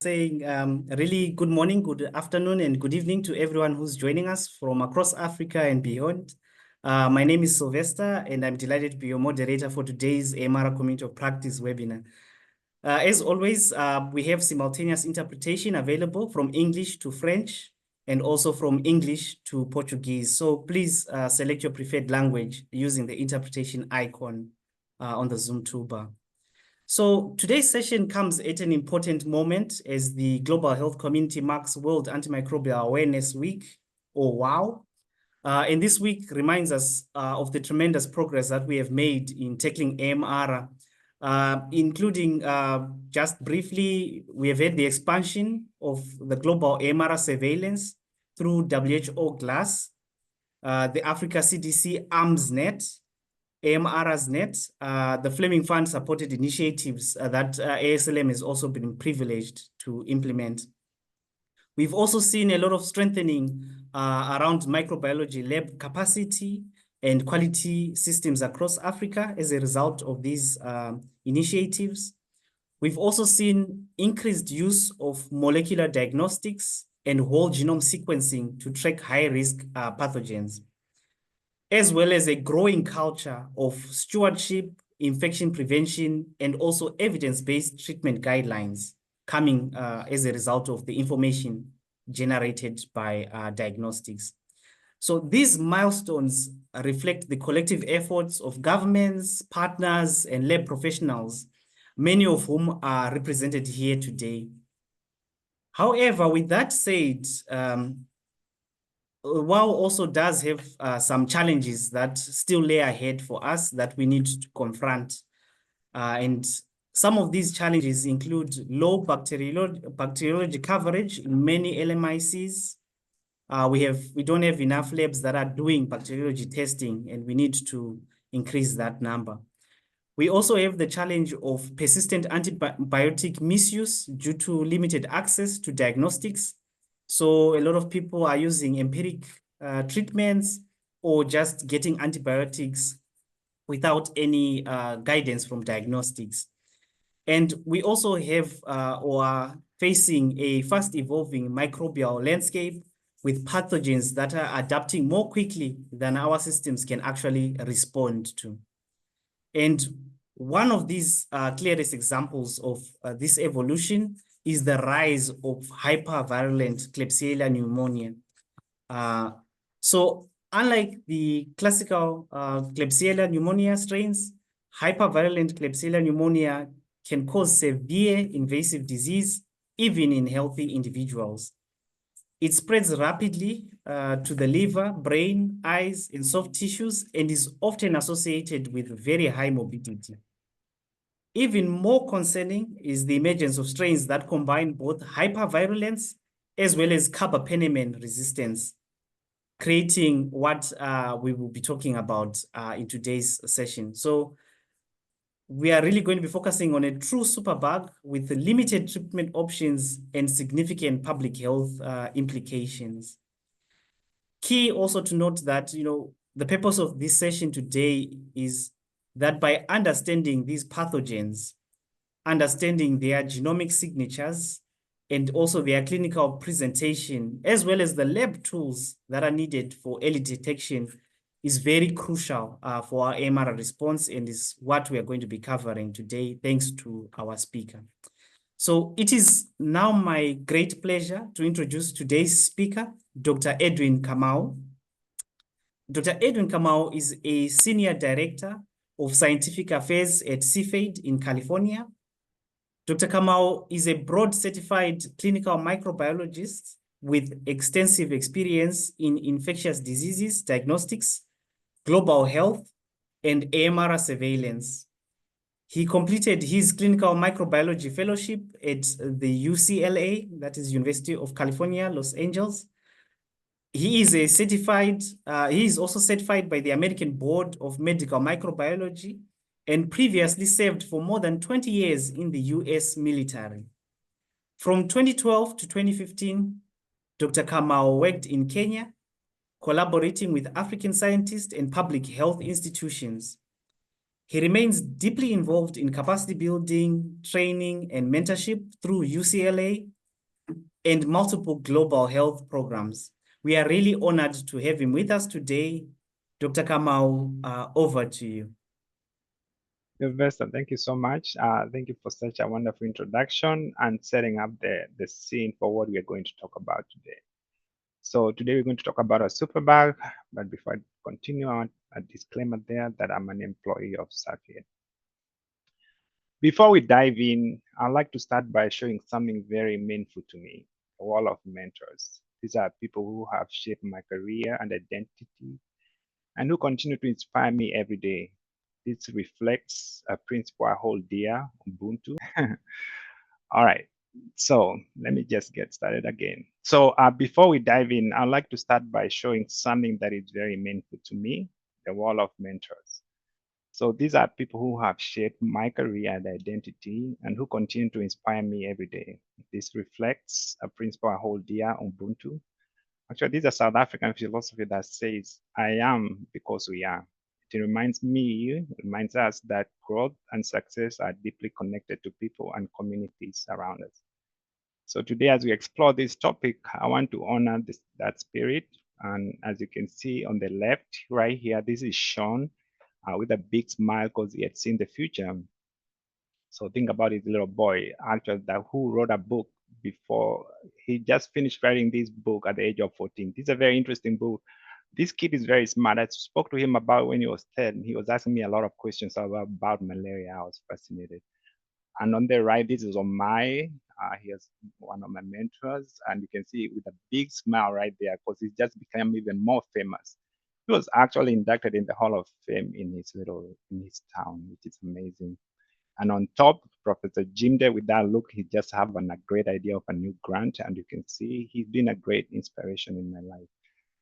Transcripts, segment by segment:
Saying really good morning, good afternoon, and good evening to everyone who's joining us from across Africa and beyond. My name is Sylvester, and I'm delighted to be your moderator for today's AMR Community of Practice webinar. As always, we have simultaneous interpretation available from English to French and also from English to Portuguese. So please select your preferred language using the interpretation icon on the Zoom toolbar. So today's session comes at an important moment as the global health community marks World Antimicrobial Awareness Week, or WOW. And this week reminds us of the tremendous progress that we have made in tackling AMR, including just briefly, we have had the expansion of the global AMR surveillance through WHO GLASS, the Africa CDC ARMSnet, AMRsnet, the Fleming Fund supported initiatives that ASLM has also been privileged to implement. We've also seen a lot of strengthening around microbiology lab capacity and quality systems across Africa as a result of these initiatives. We've also seen increased use of molecular diagnostics and whole genome sequencing to track high-risk pathogens, as well as a growing culture of stewardship, infection prevention, and also evidence-based treatment guidelines coming as a result of the information generated by diagnostics. So these milestones reflect the collective efforts of governments, partners, and lab professionals, many of whom are represented here today. However, with that said, WOW also does have some challenges that still lay ahead for us that we need to confront. And some of these challenges include low bacteriology coverage in many LMICs. We don't have enough labs that are doing bacteriology testing, and we need to increase that number. We also have the challenge of persistent antibiotic misuse due to limited access to diagnostics. So a lot of people are using empiric treatments or just getting antibiotics without any guidance from diagnostics. And we also have or are facing a fast evolving microbial landscape with pathogens that are adapting more quickly than our systems can actually respond to. And one of these clearest examples of this evolution is the rise of hypervirulent Klebsiella pneumonia. So unlike the classical Klebsiella pneumonia strains, hypervirulent Klebsiella pneumonia can cause severe invasive disease, even in healthy individuals. It spreads rapidly to the liver, brain, eyes, and soft tissues, and is often associated with very high morbidity. Even more concerning is the emergence of strains that combine both hypervirulence as well as carbapenem resistance, creating what we will be talking about in today's session. So we are really going to be focusing on a true superbug with limited treatment options and significant public health implications. Key also to note that, the purpose of this session today is that by understanding these pathogens, understanding their genomic signatures, and also their clinical presentation, as well as the lab tools that are needed for early detection, is very crucial for our AMR response, and is what we are going to be covering today, thanks to our speaker. So it is now my great pleasure to introduce today's speaker, Dr. Edwin Kamau. Dr. Edwin Kamau is a Senior Director of Scientific Affairs at Cepheid in California. Dr. Kamau is a board certified clinical microbiologist with extensive experience in infectious diseases, diagnostics, global health, and AMR surveillance. He completed his clinical microbiology fellowship at the UCLA, that is University of California, Los Angeles. He is also certified by the American Board of Medical Microbiology and previously served for more than 20 years in the US military. From 2012 to 2015, Dr. Kamau worked in Kenya, collaborating with African scientists and public health institutions. He remains deeply involved in capacity building, training, and mentorship through UCLA and multiple global health programs. We are really honored to have him with us today. Dr. Kamau, over to you. Sylvester, thank you so much. Thank you for such a wonderful introduction and setting up the scene for what we are going to talk about today. So today we're going to talk about a Superbug, but before I continue, I want a disclaimer there that I'm an employee of Cepheid. Before we dive in, I'd like to start by showing something very meaningful to me, a wall of mentors. These are people who have shaped my career and identity and who continue to inspire me every day. This reflects a principle I hold dear, Ubuntu. All right, so let me just get started again. So before we dive in, I'd like to start by showing something that is very meaningful to me, the wall of mentors. So these are people who have shaped my career and identity and who continue to inspire me every day. This reflects a principle I hold dear, Ubuntu. Actually, this is a South African philosophy that says, I am because we are. It reminds us that growth and success are deeply connected to people and communities around us. So today, as we explore this topic, I want to honor that spirit. And as you can see on the left, right here, this is Sean with a big smile because he had seen the future. So think about his little boy, actually, that who wrote a book before he just finished writing this book at the age of 14. This is a very interesting book. This kid is very smart. I spoke to him about when he was 10. He was asking me a lot of questions about malaria. I was fascinated. And on the right, this is Omai. He is one of my mentors. And you can see with a big smile right there because he's just become even more famous. He was actually inducted in the Hall of Fame in his town, which is amazing. And on top, Professor Jimde, with that look, he just have a great idea of a new grant. And you can see he's been a great inspiration in my life.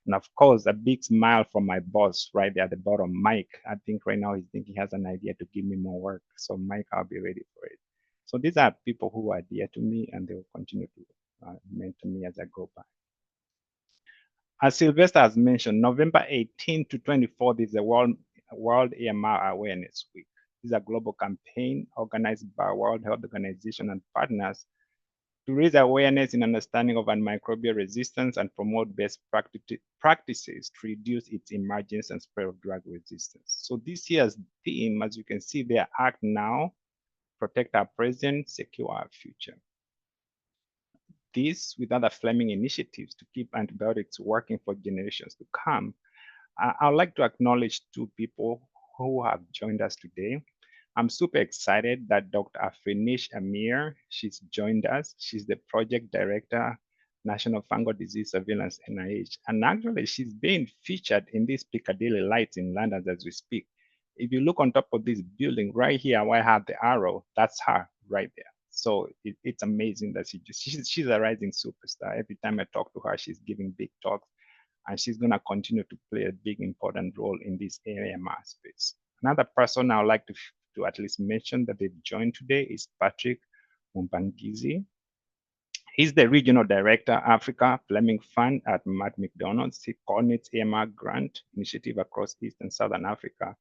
And of course, a big smile from my boss right there at the bottom, Mike. I think right now he's thinking he has an idea to give me more work. So Mike, I'll be ready for it. So these are people who are dear to me and they will continue to mentor me as I go by. As Sylvester has mentioned, November 18 to 24 is the World AMR Awareness Week. This is a global campaign organized by World Health Organization and partners to raise awareness and understanding of antimicrobial resistance and promote best practices to reduce its emergence and spread of drug resistance. So this year's theme, as you can see there, Act Now, Protect Our Present, Secure Our Future. This with other Fleming initiatives to keep antibiotics working for generations to come. I'd like to acknowledge two people who have joined us today. I'm super excited that Dr. Afrinish Amir, she's joined us. She's the project director, National Fungal Disease Surveillance, NIH. And actually, she's being featured in these Piccadilly lights in London as we speak. If you look on top of this building right here, where I have the arrow, that's her right there. So it's amazing that she's a rising superstar. Every time I talk to her, she's giving big talks, and she's going to continue to play a big, important role in this AMR space. Another person I would like to at least mention that they've joined today is Patrick Mumbangizi. He's the Regional Director, Africa Fleming Fund at Matt McDonald's. He coordinates AMR grant initiative across East and Southern Africa.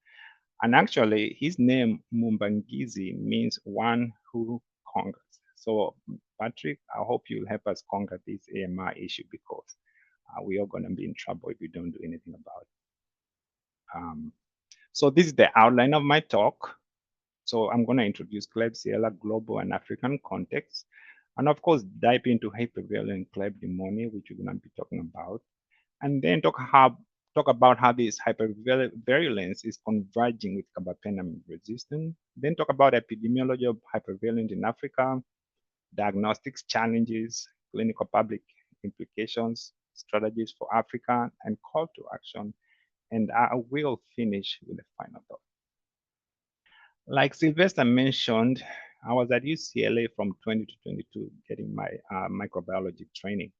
And actually, his name, Mumbangizi, means one who conquers. So, Patrick, I hope you'll help us conquer this AMR issue because we are going to be in trouble if we don't do anything about it. So this is the outline of my talk. So I'm going to introduce Klebsiella global and African context, and of course dive into hypervirulent Kleb pneumonia, which we're going to be talking about, and then talk about how this hypervirulence is converging with carbapenem resistance. Then talk about epidemiology of hypervirulent in Africa, diagnostics challenges, clinical public implications, strategies for Africa, and call to action. And I will finish with a final thought. Like Sylvester mentioned, I was at UCLA from 20 to 22 getting my microbiology training.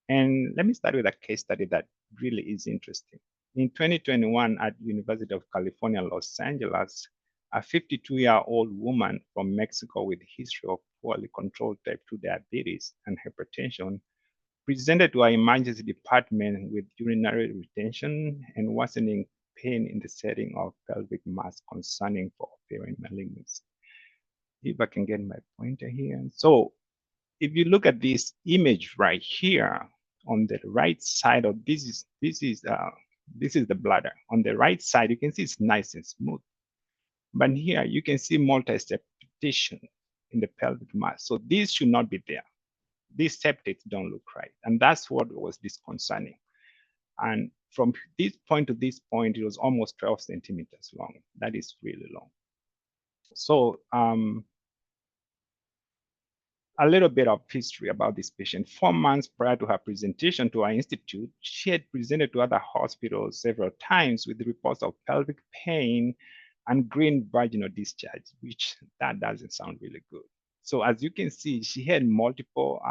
And let me start with a case study that really is interesting. In 2021 at University of California, Los Angeles, a 52-year-old woman from Mexico with history of poorly controlled type 2 diabetes and hypertension presented to our emergency department with urinary retention and worsening pain in the setting of pelvic mass concerning for ovarian malignancy. If I can get my pointer here. So if you look at this image right here on the right side of this is the bladder. On the right side, you can see it's nice and smooth. But here you can see multi-septation in the pelvic mass. So this should not be there. These septates don't look right. And that's what was disconcerting. And from this point to this point, it was almost 12 centimeters long. That is really long. So a little bit of history about this patient. 4 months prior to her presentation to our institute, she had presented to other hospitals several times with reports of pelvic pain and green vaginal discharge, which that doesn't sound really good. So as you can see, she had multiple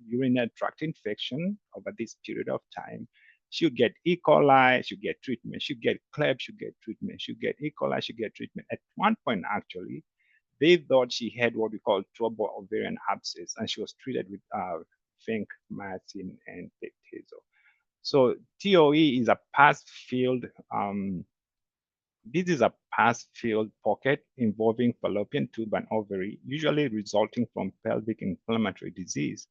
urinary tract infection over this period of time. She'll get E. coli, she'll get treatment. She'll get Kleb, she'll get treatment. She'll get E. coli, she'll get treatment. At one point, actually, they thought she had what we call trouble ovarian abscess, and she was treated with vancomycin and peptazole. So TOE is a pass-filled. This is a pass-filled pocket involving fallopian tube and ovary, usually resulting from pelvic inflammatory disease,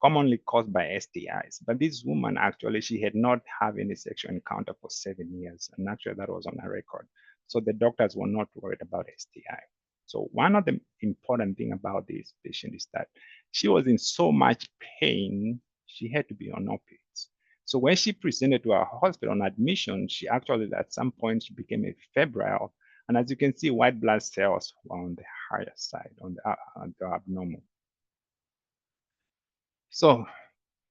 commonly caused by STIs. But this woman, actually, she had not had any sexual encounter for 7 years, and actually that was on her record. So the doctors were not worried about STI. So one of the important thing about this patient is that she was in so much pain, she had to be on opiates. So when she presented to our hospital on admission, she actually, at some point, she became febrile. And as you can see, white blood cells were on the higher side, on the abnormal. So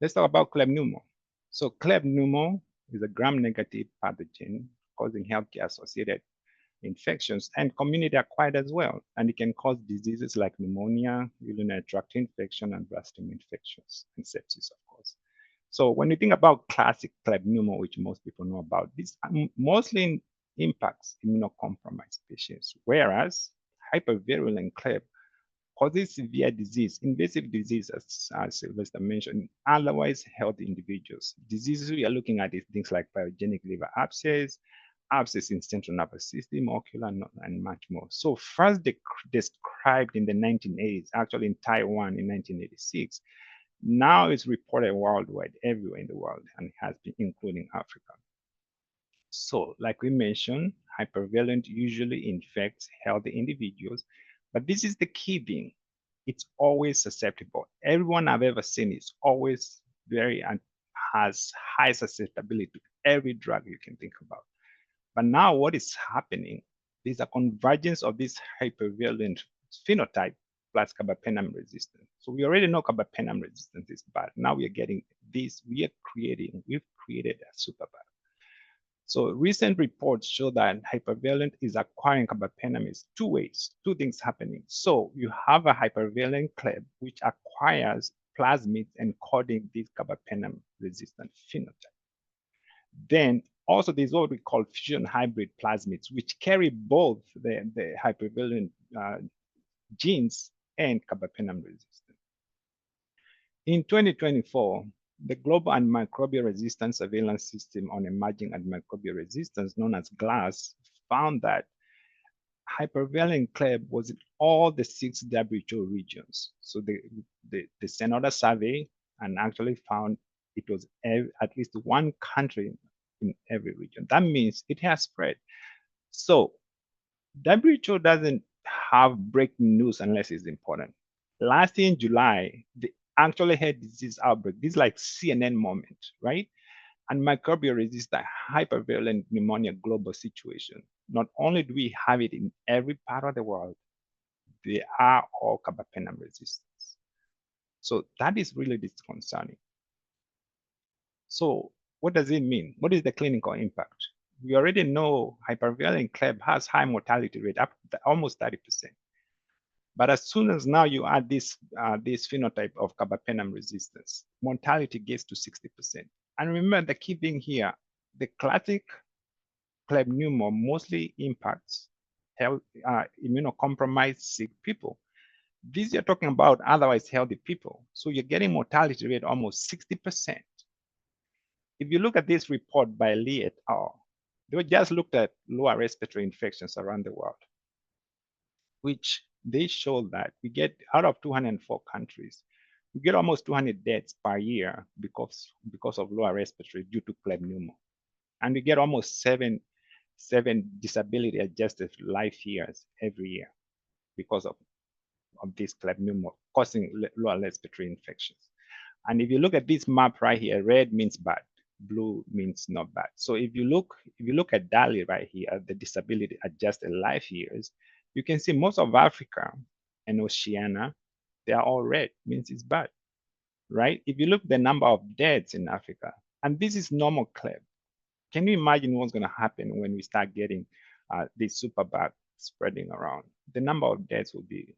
let's talk about Kleb pneumo. So Kleb pneumo is a gram-negative pathogen causing healthcare-associated infections and community-acquired as well. And it can cause diseases like pneumonia, urinary tract infection, and bloodstream infections, and sepsis, of course. So when you think about classic Kleb pneumo, which most people know about, this mostly impacts immunocompromised patients, whereas hypervirulent Kleb causes severe disease, invasive disease, as Sylvester mentioned, otherwise healthy individuals. Diseases we are looking at is things like pyogenic liver abscess, abscess in central nervous system, ocular, and much more. So first described in the 1980s, actually in Taiwan in 1986, now it's reported worldwide, everywhere in the world, and has been including Africa. So like we mentioned, hypervirulent usually infects healthy individuals, but this is the key thing. It's always susceptible. Everyone I've ever seen is always and has high susceptibility to every drug you can think about. But now what is happening is a convergence of this hypervirulent phenotype plus carbapenem resistance. So we already know carbapenem resistance is bad. Now we are getting this, we've created a superbug. So recent reports show that hypervirulent is acquiring carbapenem is two ways, two things happening. So you have a hypervirulent Kleb, which acquires plasmids encoding this carbapenem resistant phenotype. Then also there's what we call fusion hybrid plasmids, which carry both the hypervirulent genes and carbapenem resistance. In 2024, the Global Antimicrobial Resistance Surveillance System on Emerging Antimicrobial Resistance, known as GLASS, found that hypervirulent Kleb was in all the 6 WHO regions. So they sent out a survey and actually found it was at least one country in every region. That means it has spread. So WHO doesn't have breaking news unless it's important. Last year in July, they actually had disease outbreak. This is like CNN moment, right? And microbial resistant hypervirulent pneumonia global situation. Not only do we have it in every part of the world, they are all carbapenem resistant. So that is really disconcerting. So what does it mean? What is the clinical impact? We already know hypervirulent Kleb has high mortality rate, up to almost 30%. But as soon as now you add this phenotype of carbapenem resistance, mortality gets to 60%. And remember the key thing here, the classic Kleb pneumo mostly impacts immunocompromised sick people. This you're talking about otherwise healthy people. So you're getting mortality rate almost 60%. If you look at this report by Lee et al., They just looked at lower respiratory infections around the world, which they showed that we get out of 204 countries, we get almost 200 deaths per year because of lower respiratory due to pneumonia. And we get almost seven disability adjusted life years every year because of this pneumonia causing lower respiratory infections. And if you look at this map right here, red means bad, blue means not bad. So if you look at DALI right here, the disability adjusted life years, you can see most of Africa and Oceania, they are all red, means it's bad, right? If you look at the number of deaths in Africa, and this is normal Kleb, can you imagine what's going to happen when we start getting this superbug spreading around? The number of deaths will be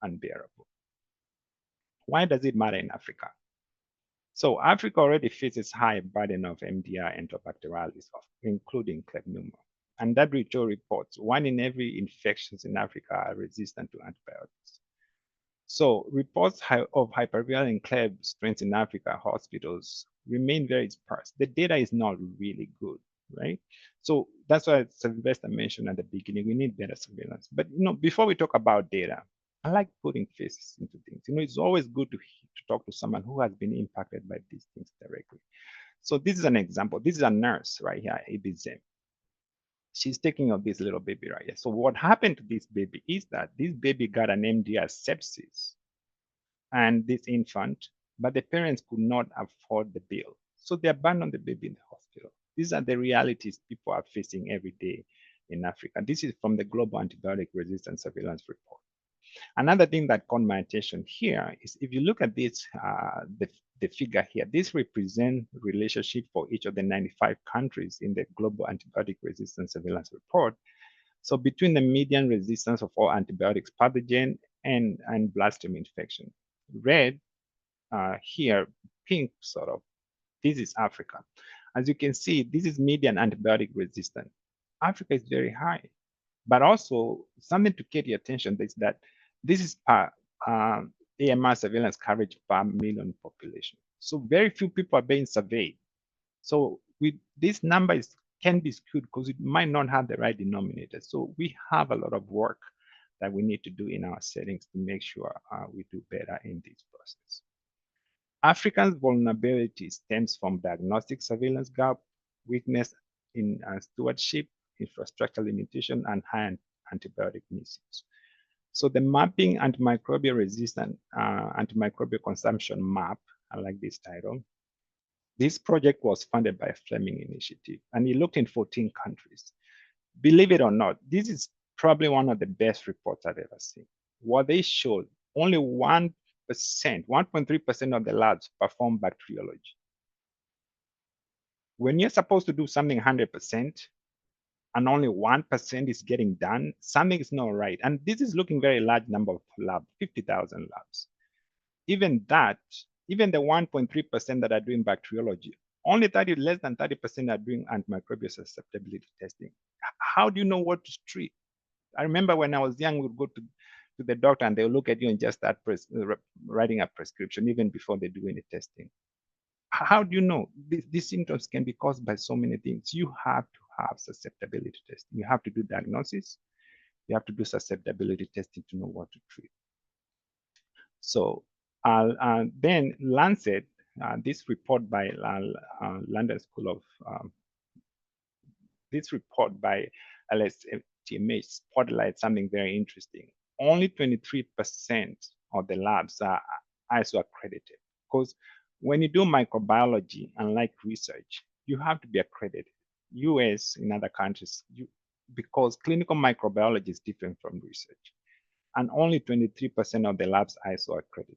unbearable. Why does it matter in Africa? So Africa already faces high burden of MDR Enterobacterialis, including Klebsiella. And WHO reports 1 in every infections in Africa are resistant to antibiotics. So reports of hypervirulent Kleb strains in Africa hospitals remain very sparse. The data is not really good, right? So that's why Sylvester mentioned at the beginning, we need better surveillance. But before we talk about data, I like putting faces into things. It's always good to talk to someone who has been impacted by these things directly. So this is an example. This is a nurse right here, Ibizem. She's taking care of this little baby right here. So what happened to this baby is that this baby got an MDR sepsis and this infant, but the parents could not afford the bill. So they abandoned the baby in the hospital. These are the realities people are facing every day in Africa. This is from the Global Antibiotic Resistance Surveillance Report. Another thing that caught my attention here is if you look at this, the figure here, this represents relationship for each of the 95 countries in the Global Antibiotic Resistance Surveillance Report. So between the median resistance of all antibiotics pathogen and bloodstream infection. Red here, pink sort of, this is Africa. As you can see, this is median antibiotic resistant. Africa is very high. But also something to get your attention is that this is per AMR surveillance coverage per million population. So very few people are being surveyed. So with this number can be skewed because it might not have the right denominator. So we have a lot of work that we need to do in our settings to make sure we do better in this process. Africa's vulnerability stems from diagnostic surveillance gap, weakness in stewardship, infrastructure limitation, and high antibiotic misuse. So the mapping antimicrobial resistant antimicrobial consumption map, I like this title. This project was funded by a Fleming initiative, and it looked in 14 countries. Believe it or not, this is probably one of the best reports I've ever seen. What they showed, only 1%, 1.3% of the labs perform bacteriology. When you're supposed to do something 100%, and only 1% is getting done, something is not right. And this is looking very large number of labs, 50,000 labs. Even that, even the 1.3% that are doing bacteriology, only less than 30% are doing antimicrobial susceptibility testing. How do you know what to treat? I remember when I was young, we would go to the doctor and they'll look at you and just start writing a prescription even before they do any testing. How do you know? These symptoms can be caused by so many things. You have to have susceptibility testing. You have to do diagnosis. You have to do susceptibility testing to know what to treat. So then Lancet, this report by London School of, this report by LSTMH spotlights something very interesting. Only 23% of the labs are ISO accredited because when you do microbiology, unlike research, you have to be accredited. US, in other countries, because clinical microbiology is different from research. And only 23% of the labs ISO accredited.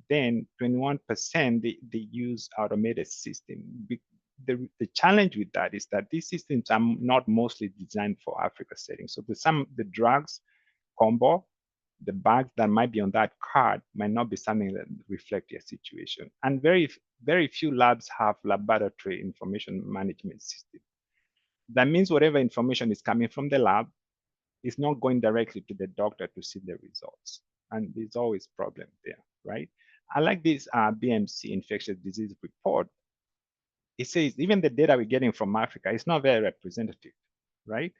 Then 21% they use automated system. The challenge with that is that these systems are not mostly designed for Africa settings. So the drugs combo, the bags that might be on that card might not be something that reflect your situation. And very, very few labs have laboratory information management system. That means whatever information is coming from the lab is not going directly to the doctor to see the results. And there's always problem there, right? I like this BMC infectious disease report. it says even the data we're getting from Africa is not very representative, right?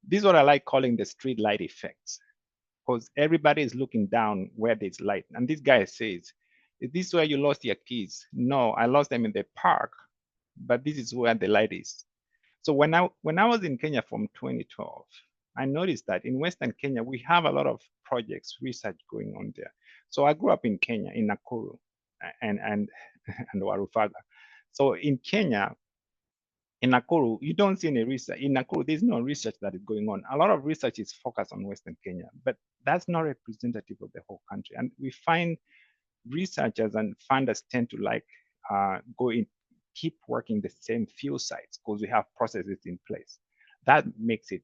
This is what I like calling the street light effects, because everybody is looking down where there's light. And this guy says, is this where you lost your keys? No, I lost them in the park, but this is where the light is. So when I was in Kenya from 2012, I noticed that in Western Kenya, we have a lot of projects, research going on there. So I grew up in Kenya, in Nakuru and Warufaga. So in Kenya, in Nakuru, you don't see any research. In Nakuru, there's no research that is going on. A lot of research is focused on Western Kenya, but that's not representative of the whole country. And we find researchers and funders tend to like go in, keep working the same few sites because we have processes in place. That makes it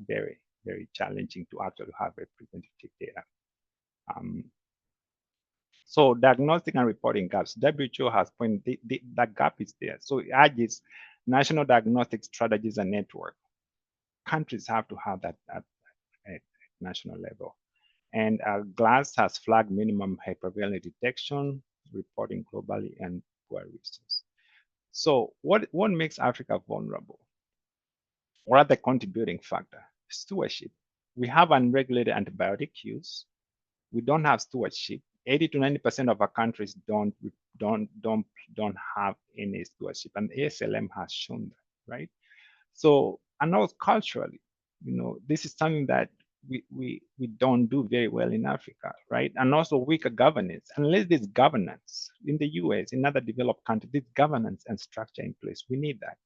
very, very challenging to actually have representative data. So diagnostic and reporting gaps. WHO has pointed that gap is there. So it urges national diagnostic strategies and network. Countries have to have that at national level. And GLAS has flagged minimum hypervirulent detection, reporting globally, and poor resources. So what makes Africa vulnerable? What are the contributing factors? Stewardship. We have unregulated antibiotic use. We don't have stewardship. 80 to 90% of our countries don't have any stewardship, and ASLM has shown that, right? So, and also culturally, this is something that we don't do very well in Africa, right? And also weaker governance. Unless there's governance in the US, in other developed countries, there's governance and structure in place. We need that.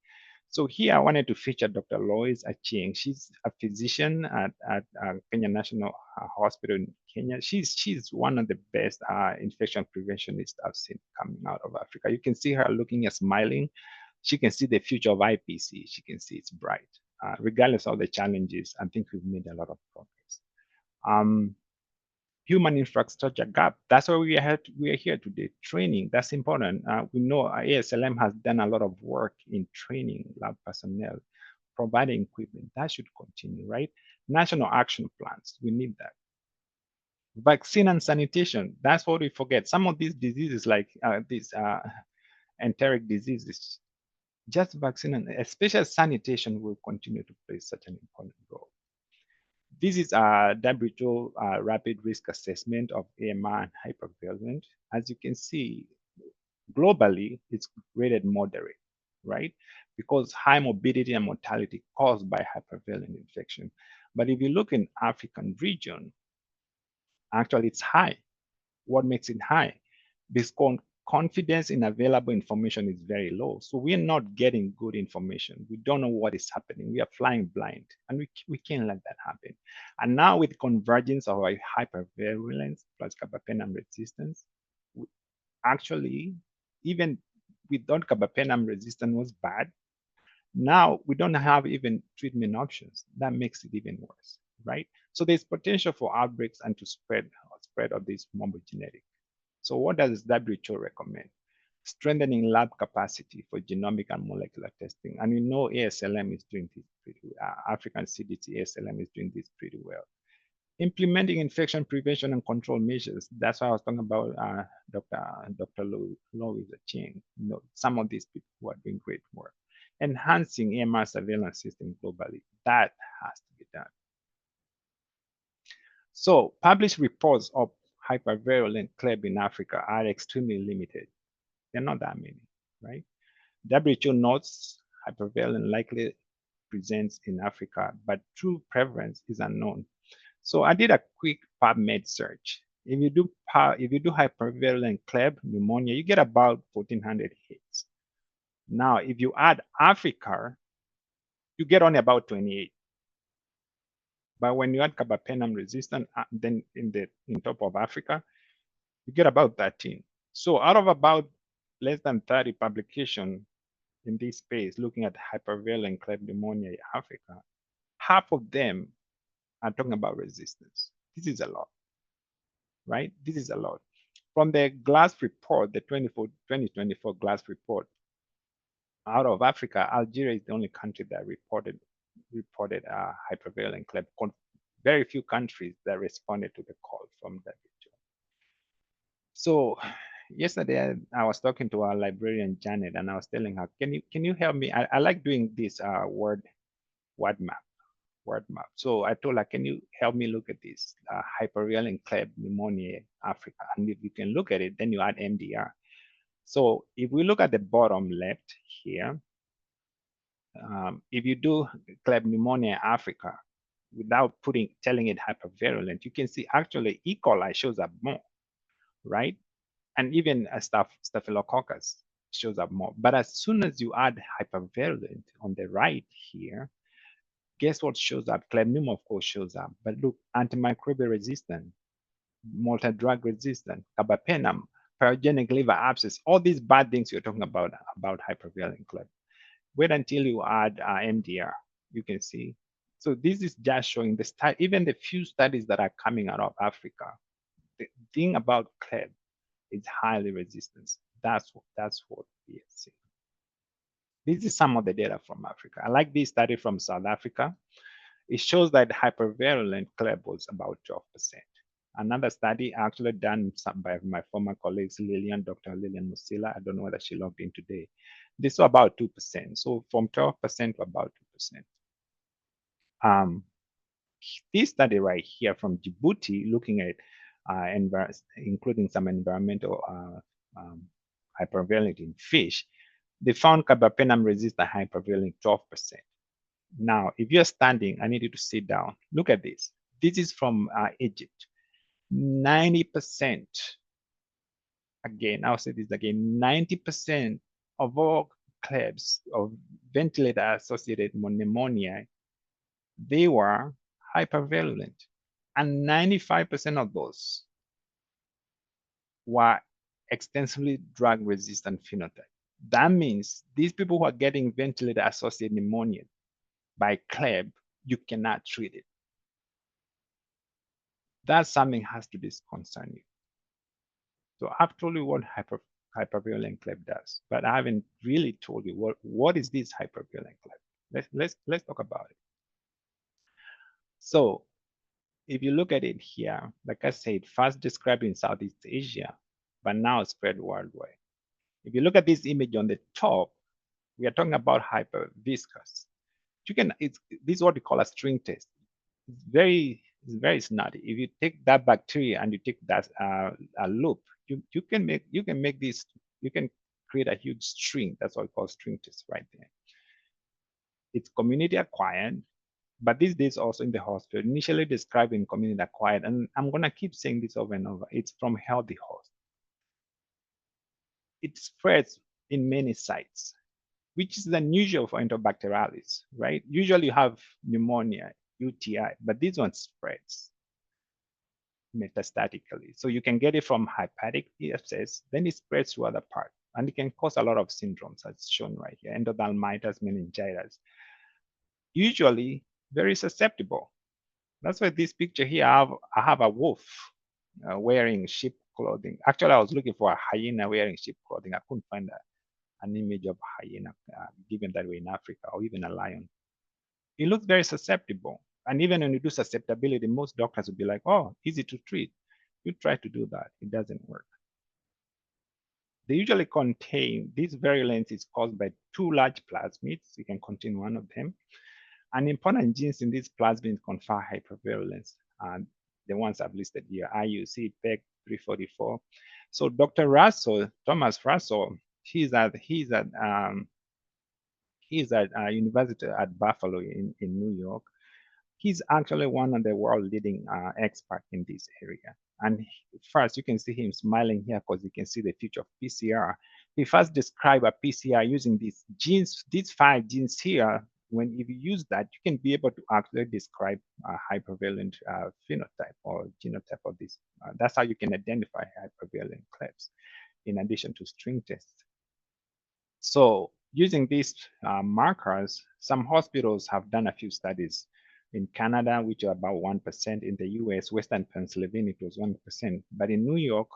So here I wanted to feature Dr. Lois Achieng. She's a physician at Kenya National Hospital in Kenya. She's one of the best infection preventionists I've seen coming out of Africa. You can see her looking and smiling. She can see the future of IPC. She can see it's bright. Regardless of the challenges, I think we've made a lot of progress. Human infrastructure gap. That's why we are here today. Training, that's important. We know ASLM has done a lot of work in training lab personnel, providing equipment. That should continue, right? National action plans, we need that. Vaccine and sanitation, that's what we forget. Some of these diseases, like these enteric diseases, just vaccine and especially sanitation will continue to play such an important role. This is a WHO rapid risk assessment of AMR and hypervirulent. As you can see, globally, it's rated moderate, right? Because high morbidity and mortality caused by hypervirulent infection. But if you look in African region, actually it's high. What makes it high? Because confidence in available information is very low. So we're not getting good information. We don't know what is happening. We are flying blind, and we can't let that happen. And now with convergence of hypervirulence plus carbapenem resistance, actually, even without carbapenem resistance was bad, now we don't have even treatment options. That makes it even worse, right? So there's potential for outbreaks and to spread of this morbogenetic. So what does WHO recommend? Strengthening lab capacity for genomic and molecular testing. And we know ASLM is doing this pretty well. African CDC ASLM is doing this pretty well. Implementing infection prevention and control measures. That's why I was talking about Dr. Lois Achieng. Some of these people who are doing great work. Enhancing AMR surveillance system globally. That has to be done. So published reports of hypervirulent Kleb in Africa are extremely limited. They're not that many, right? WHO notes hypervirulent likely presents in Africa, but true prevalence is unknown. So I did a quick PubMed search. If you do hypervirulent Kleb pneumonia, you get about 1,400 hits. Now, if you add Africa, you get only about 28. But when you add carbapenem resistant, then in top of Africa, you get about 13. So out of about less than 30 publications in this space looking at hypervirulent Kleb pneumonia in Africa, half of them are talking about resistance. This is a lot, right? This is a lot. From the GLAS report, the 2024 GLAS report, out of Africa, Algeria is the only country that reported hypervirulent Kleb. Very few countries that responded to the call from WHO. So yesterday I was talking to our librarian Janet, and I was telling her, can you help me? I like doing this word map. So I told her, can you help me look at this hypervirulent pneumoniae Africa? And if you can look at it, then you add MDR. So if we look at the bottom left here, if you do pneumonia Africa without telling it hypervirulent, you can see actually E. coli shows up more, right? And even staphylococcus shows up more. But as soon as you add hypervirulent on the right here, guess what shows up? Pneumoniae, of course, shows up. But look, antimicrobial resistant, multi-drug resistant, carbapenem, pyogenic liver abscess, all these bad things you're talking about hypervirulent Kleb. Wait until you add MDR, you can see. So this is just showing even the few studies that are coming out of Africa. The thing about Kleb is highly resistant. That's what we are seeing. This is some of the data from Africa. I like this study from South Africa. It shows that hypervirulent Kleb was about 12%. Another study actually done by my former colleagues, Dr. Lillian Musila. I don't know whether she logged in today. This was about 2%. So from 12% to about 2%. This study right here from Djibouti, looking at including some environmental hypervirulent in fish, they found carbapenem resistant hypervirulent 12%. Now, if you're standing, I need you to sit down. Look at this. This is from Egypt. 90%, again, I'll say this again, 90% of all Klebs of ventilator-associated pneumonia, they were hypervirulent. And 95% of those were extensively drug-resistant phenotype. That means these people who are getting ventilator-associated pneumonia by Kleb, you cannot treat it. That something has to disconcern you. So I've told you what hypervirulent Kleb does, but I haven't really told you what is this hypervirulent Kleb. Let's talk about it. So if you look at it here, like I said, first described in Southeast Asia, but now spread worldwide. If you look at this image on the top, we are talking about hyperviscous. This is what we call a string test. It's very snotty. If you take that bacteria and you take that a loop, you can create a huge string. That's what we call string test right there. It's community acquired, but these days also in the hospital, initially described in community acquired, and I'm gonna keep saying this over and over. It's from healthy host. It spreads in many sites, which is unusual for Enterobacterialis, right? Usually you have pneumonia, UTI, but this one spreads metastatically. So you can get it from hepatic abscess, then it spreads to other parts, and it can cause a lot of syndromes, as shown right here, endophthalmitis, meningitis. Usually very susceptible. That's why this picture here, I have a wolf wearing sheep clothing. Actually, I was looking for a hyena wearing sheep clothing. I couldn't find an image of a hyena, given that we're in Africa, or even a lion. It looks very susceptible. And even when you do susceptibility, most doctors will be like, oh, easy to treat. You try to do that, it doesn't work. They usually contain, this virulence is caused by 2 large plasmids. You can contain one of them. And important genes in these plasmids confer hypervirulence. And the ones I've listed here, IUC, PEG 344. So Dr. Russell, Thomas Russell, he's at University at Buffalo in New York. He's actually one of the world leading experts in this area. And first, you can see him smiling here because you can see the future of PCR. He first described a PCR using these genes, these 5 genes here. If you use that, you can be able to actually describe a hypervirulent phenotype or genotype of this. That's how you can identify hypervirulent Klebs, in addition to string tests. So using these markers, some hospitals have done a few studies in Canada, which are about 1%. In the US, Western Pennsylvania, it was 1%. But in New York,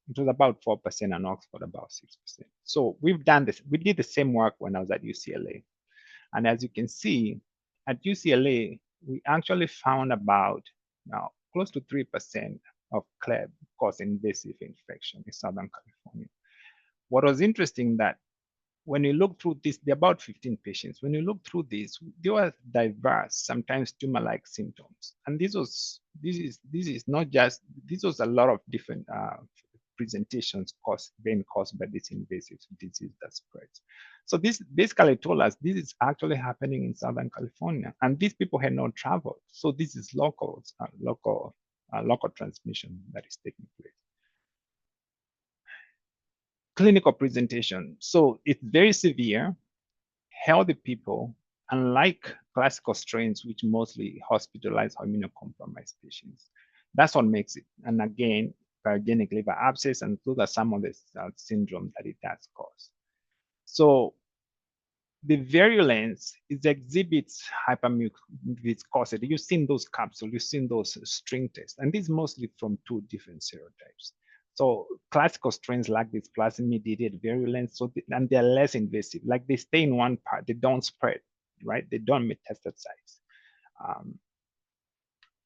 it was about 4%, and Oxford about 6%. So we've done this. We did the same work when I was at UCLA. And as you can see, at UCLA, we actually found about close to 3% of Kleb cause invasive infection in Southern California. What was interesting that when you look through this, there are about 15 patients. When you look through this, they were diverse, sometimes tumor-like symptoms. And this was a lot of different presentations being caused by this invasive disease that spreads. So this basically told us this is actually happening in Southern California, and these people had not traveled. So this is local transmission that is taking place. Clinical presentation. So it's very severe, healthy people, unlike classical strains, which mostly hospitalize immunocompromised patients. That's what makes it. And again, pyogenic liver abscess, and those are some of the syndromes that it does cause. So the virulence exhibits hypermucosity. You've seen those capsules, you've seen those string tests, and these mostly from 2 different serotypes. So classical strains like this plasmid-mediated virulence, and they're less invasive. Like they stay in one part, they don't spread, right? They don't metastasize.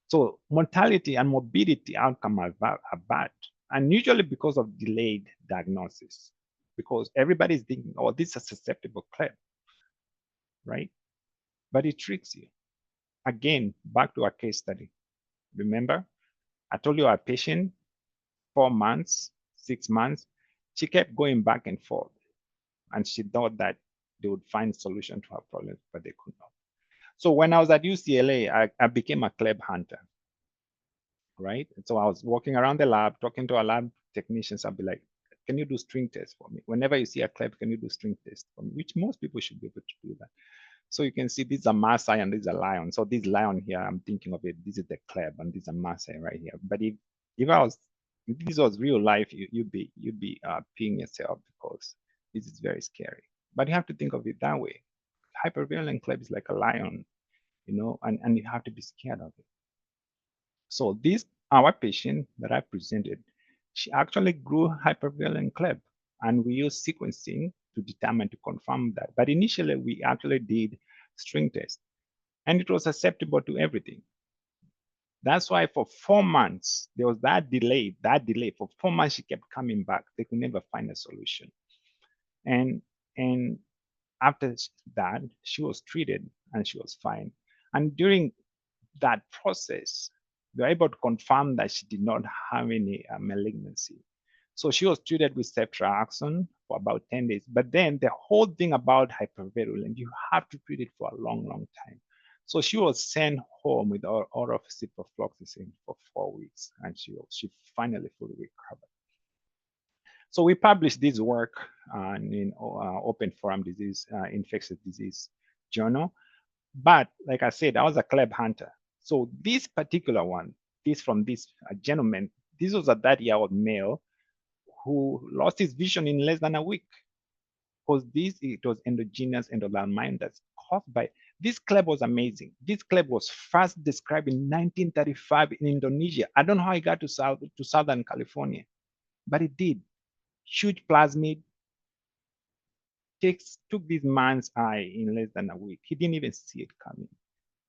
So mortality and morbidity outcome are bad, and usually because of delayed diagnosis, because everybody's thinking, oh, this is a susceptible Kleb, right? But it tricks you. Again, back to our case study. Remember, I told you our patient, 4 months, 6 months, she kept going back and forth, and she thought that they would find a solution to her problems, but they could not. So when I was at UCLA, I became a Kleb hunter, right? And so I was walking around the lab, talking to our lab technicians. I'd be like, can you do string tests for me? Whenever you see a Kleb, can you do string tests for me? Which most people should be able to do that. So you can see this is a Maasai and this is a lion. So this lion here, I'm thinking of it, this is the Kleb and this is a Maasai right here. But if this was real life, you'd be peeing yourself, because this is very scary. But you have to think of it that way. Hypervirulent Kleb is like a lion, and you have to be scared of it. So our patient that I presented, she actually grew hypervirulent Kleb, and we used sequencing to confirm that. But initially, we actually did string tests, and it was susceptible to everything. That's why for 4 months, there was that delay. For 4 months, she kept coming back. They could never find a solution. And after that, she was treated and she was fine. And during that process, they were able to confirm that she did not have any malignancy. So she was treated with ceftriaxone for about 10 days. But then the whole thing about hypervirulent, you have to treat it for a long, long time. So she was sent home with oral ciprofloxacin for 4 weeks, and she finally fully recovered. So we published this work in Open Forum Disease, Infectious Disease Journal. But like I said, I was a Kleb hunter. So this particular one, from this gentleman, this was a 30-year-old male who lost his vision in less than a week, because it was endogenous endophthalmitis caused by this Kleb. Was amazing. This Kleb was first described in 1935 in Indonesia. I don't know how it got to Southern California, but it did. Huge plasmid. Took this man's eye in less than a week. He didn't even see it coming.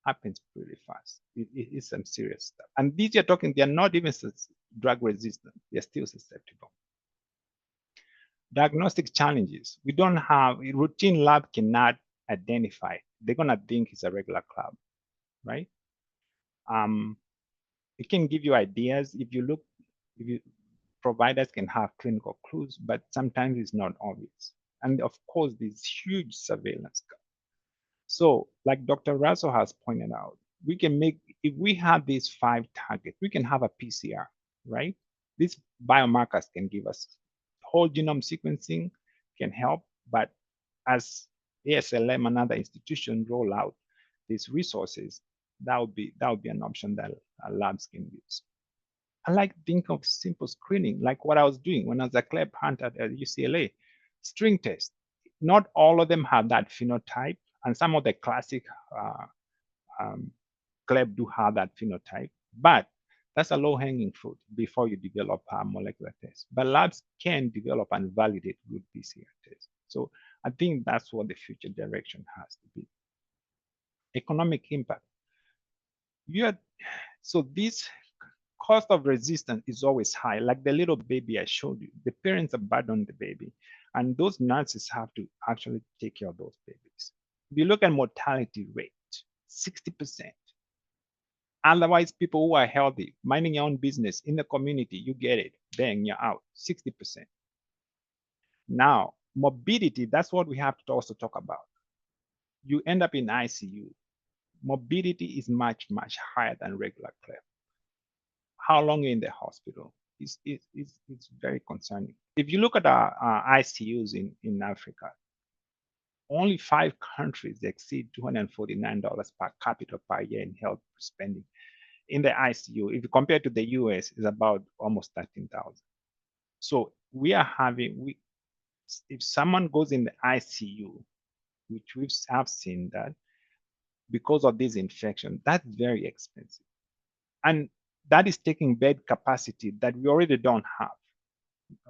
Happens pretty fast. It's some serious stuff. And these you're talking, they're not even drug resistant. They're still susceptible. Diagnostic challenges. We don't have, a routine lab cannot identify. They're gonna think it's a regular club, right? It can give you ideas. Providers can have clinical clues, but sometimes it's not obvious. And of course, this huge surveillance. So like Dr. Russell has pointed out, we can if we have these 5 targets, we can have a PCR, right? These biomarkers can give us whole genome sequencing, can help, but as ASLM and other institutions roll out these resources, that would be an option that labs can use. I like think of simple screening, like what I was doing when I was a Kleb hunter at UCLA. String test. Not all of them have that phenotype, and some of the classic Kleb do have that phenotype, but that's a low-hanging fruit before you develop a molecular test. But labs can develop and validate good PCR tests. So I think that's what the future direction has to be. Economic impact. So this cost of resistance is always high. Like the little baby I showed you, the parents abandon the baby, and those nurses have to actually take care of those babies. If you look at mortality rate, 60%. Otherwise, people who are healthy, minding your own business in the community, you get it, bang, you're out, 60%. Now, morbidity, that's what we have to also talk about. You end up in ICU. Morbidity is much, much higher than regular CLEP. How long you're in the hospital is very concerning. If you look at our ICUs in Africa, only 5 countries exceed $249 per capita per year in health spending. In the ICU, if you compare to the US, is about almost 13,000. So we are having, if someone goes in the ICU, which we have seen that because of this infection, that's very expensive. And that is taking bed capacity that we already don't have,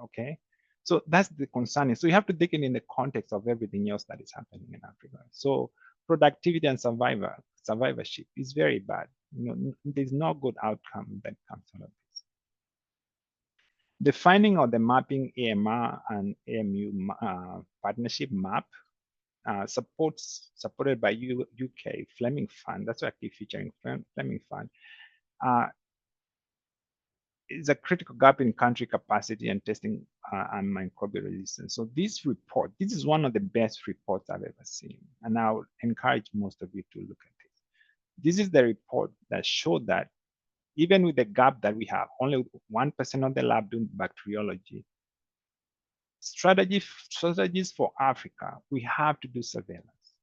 okay? So that's the concern. So you have to take it in the context of everything else that is happening in Africa. So productivity and survivorship is very bad. There's no good outcome that comes out of this. The finding of the mapping AMR and AMU partnership map supported by UK Fleming Fund. That's why I keep featuring Fleming Fund. Is a critical gap in country capacity and testing and microbial resistance. So this report, this is one of the best reports I've ever seen, and I would encourage most of you to look at this. This is the report that showed that even with the gap that we have, only 1% of the lab doing bacteriology. Strategies for Africa, we have to do surveillance,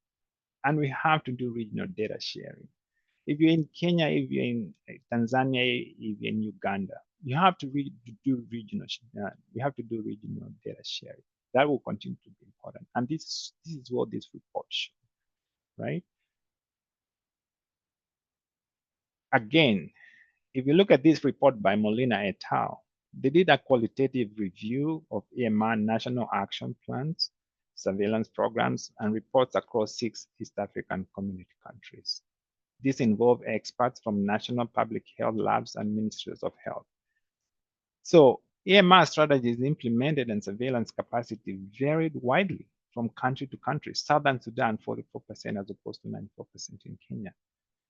and we have to do regional data sharing. If you're in Kenya, if you're in Tanzania, if you're in Uganda, you have to do regional. We have to do regional data sharing. That will continue to be important, and this is what this report shows, right? Again, if you look at this report by Molina et al., they did a qualitative review of AMR national action plans, surveillance programs, and reports across 6 East African community countries. This involved experts from national public health labs and ministries of health. So AMR strategies implemented and surveillance capacity varied widely from country to country. Southern Sudan, 44% as opposed to 94% in Kenya.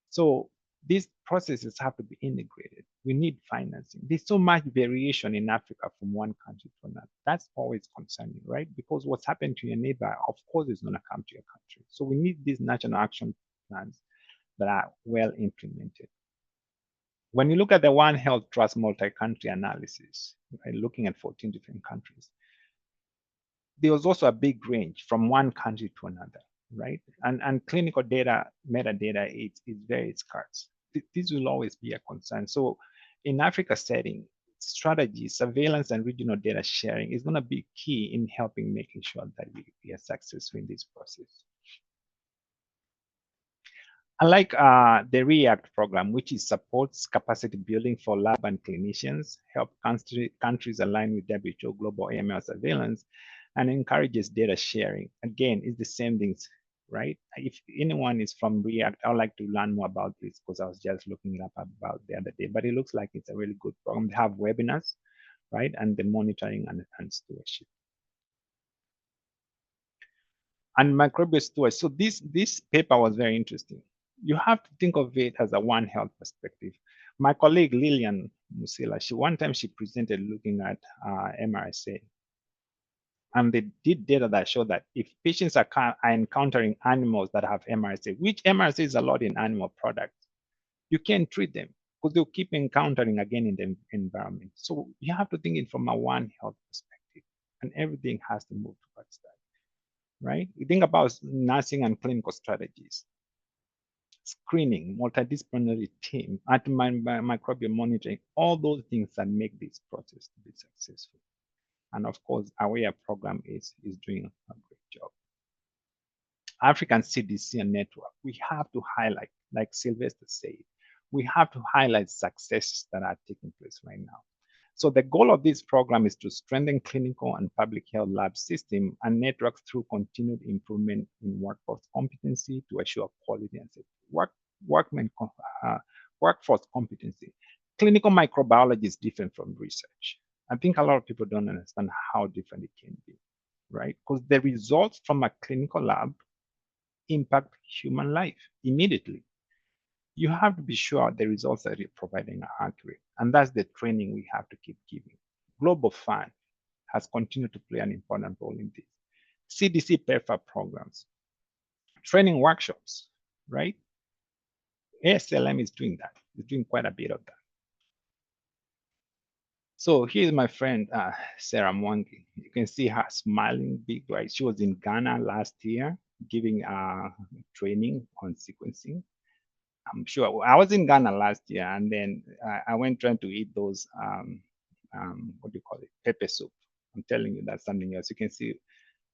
So these processes have to be integrated. We need financing. There's so much variation in Africa from one country to another. That's always concerning, right? Because what's happened to your neighbor, of course, is going to come to your country. So we need these national action plans that are well implemented. When you look at the One Health Trust multi-country analysis, right, looking at 14 different countries, there was also a big range from one country to another, right? And clinical data, metadata, is very scarce. This will always be a concern. So in Africa setting, strategy, surveillance, and regional data sharing is going to be key in helping making sure that we are successful in this process. Unlike the REACT program, which supports capacity building for lab and clinicians, help countries align with WHO global AML surveillance, and encourages data sharing. Again, it's the same things, right? If anyone is from REACT, I would like to learn more about this because I was just looking it up about the other day, but it looks like it's a really good program. They have webinars, right? And the monitoring and stewardship. And microbial stewardship. So this paper was very interesting. You have to think of it as a One Health perspective. My colleague Lillian Musila, one time she presented looking at MRSA. And they did data that showed that if patients are encountering animals that have MRSA, which MRSA is a lot in animal products, you can't treat them because they'll keep encountering again in the environment. So you have to think it from a One Health perspective, and everything has to move towards that, right? You think about nursing and clinical strategies, screening, multidisciplinary team, antimicrobial monitoring, all those things that make this process to be successful. And of course, our program is doing a great job. African CDC and network, we have to highlight, like Sylvester said, we have to highlight successes that are taking place right now. So the goal of this program is to strengthen clinical and public health lab system and networks through continued improvement in workforce competency to assure quality and safety. Workforce competency. clinical microbiology is different from research. I think a lot of people don't understand how different it can be, right? Because the results from a clinical lab impact human life immediately. You have to be sure the results that you're providing are accurate. And that's the training we have to keep giving. Global Fund has continued to play an important role in this. CDC PERFA programs, training workshops, right? ASLM is doing that. It's doing quite a bit of that. So here's my friend, Sarah Mwangi. You can see her smiling big, right? She was in Ghana last year giving training on sequencing. I'm sure I was in Ghana last year, and then I went trying to eat those, what do you call it, pepper soup. I'm telling you, that's something else. You can see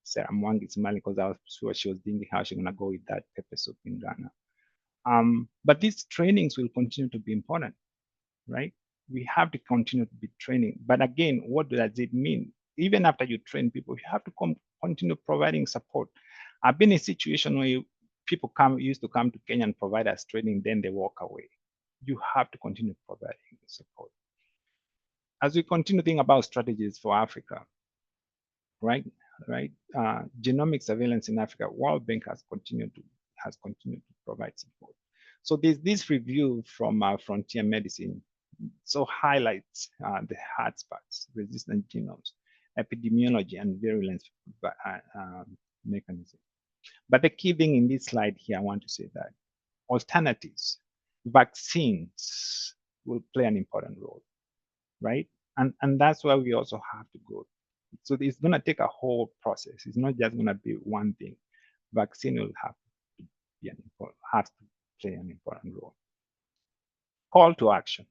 Sarah Mwangi smiling because I was sure she was thinking how she's gonna go eat that pepper soup in Ghana. But these trainings will continue to be important, right? We have to continue to be training. But again, what does it mean? Even after you train people, you have to continue providing support. I've been in a situation where people used to come to Kenya and provide us training, then they walk away. You have to continue providing support. As we continue thinking about strategies for Africa, right? Genomic surveillance in Africa, World Bank has continued to provide support. So there's this review from Frontier Medicine, so highlights the hotspots, resistant genomes, epidemiology, and virulence mechanism. But the key thing in this slide here, I want to say that alternatives, vaccines will play an important role, right? And that's why we also have to go. So it's going to take a whole process. It's not just going to be one thing. Vaccine will have to play an important role. Call to action.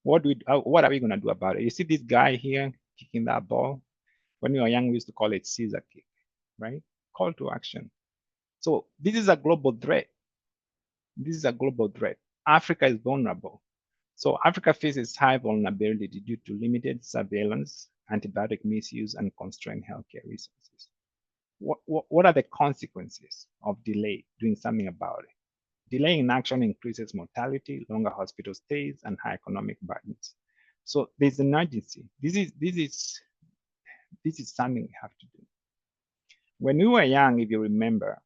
What are we going to do about it? You see this guy here kicking that ball? When we were young, we used to call it Caesar kick, right? Call to action. So this is a global threat. This is a global threat. Africa is vulnerable. So Africa faces high vulnerability due to limited surveillance, antibiotic misuse, and constrained healthcare resources. What are the consequences of delay doing something about it? Delay in action increases mortality, longer hospital stays, and high economic burdens. So there's an urgency. This is something we have to do. When we were young, if you remember,